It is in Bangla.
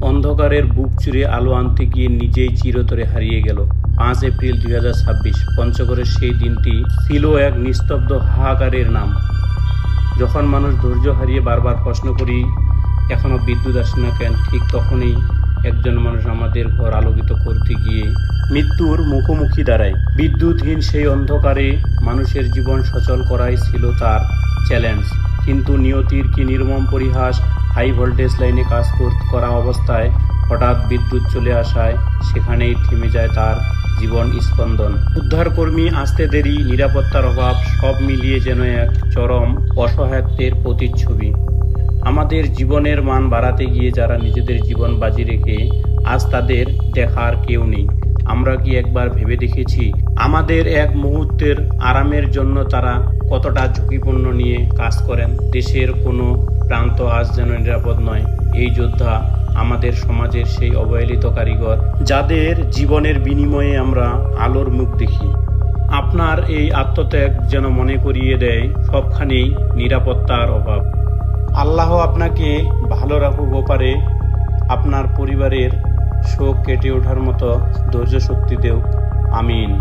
অন্ধকারের বুক চিরে আলো আনতে গিয়ে নিজেই চিরতরে হারিয়ে গেল। 5 এপ্রিল 2026 পঞ্চগড়ের সেই দিনটি ছিল এক নিস্তব্ধ হাহাকারের নাম। যখন মানুষ ধৈর্য হারিয়ে বারবার প্রশ্ন করি এখনো বিদ্যুৎ আসে না কেন, ঠিক তখনই একজন মানুষ আমাদের ঘর আলোকিত করতে গিয়ে মৃত্যুর মুখোমুখি দাঁড়ায়। বিদ্যুৎহীন সেই অন্ধকারে মানুষের জীবন সচল করাই ছিল তার চ্যালেঞ্জ। কিন্তু নিয়তির কি নির্মম পরিহাস, হাই ভোল্টেজ লাইনে কাজ করা অবস্থায় হঠাৎ বিদ্যুৎ চলে আসায় সেখানেই থেমে যায় তার জীবন স্পন্দন। উদ্ধারকর্মী আসতে দেরি, নিরাপত্তার অভাব, সব মিলিয়ে যেন এক চরম অসহায়ত্বের প্রতিচ্ছবি। আমাদের জীবনের মান বাড়াতে গিয়ে যারা নিজেদের জীবন বাজি রেখে আজ তাদের দেখার কেউ নেই। আমরা কি একবার ভেবে দেখেছি আমাদের এক মুহূর্তের আরামের জন্য তারা কতটা ঝুঁকিপূর্ণ নিয়ে কাজ করেন? দেশের কোনো প্রান্ত আজ যেন নিরাপদ নয়। এই যোদ্ধা আমাদের সমাজের সেই অবহেলিত কারিগর, যাদের জীবনের বিনিময়ে আমরা আলোর মুখ দেখি। আপনার এই আত্মত্যাগ যেন মনে করিয়ে দেয় সবখানেই নিরাপত্তার অভাব। আল্লাহ আপনাকে ভালো রাখুক, পারে আপনার পরিবারের শোক কেটে ওঠার মতো ধৈর্য শক্তি দেও। আমিন।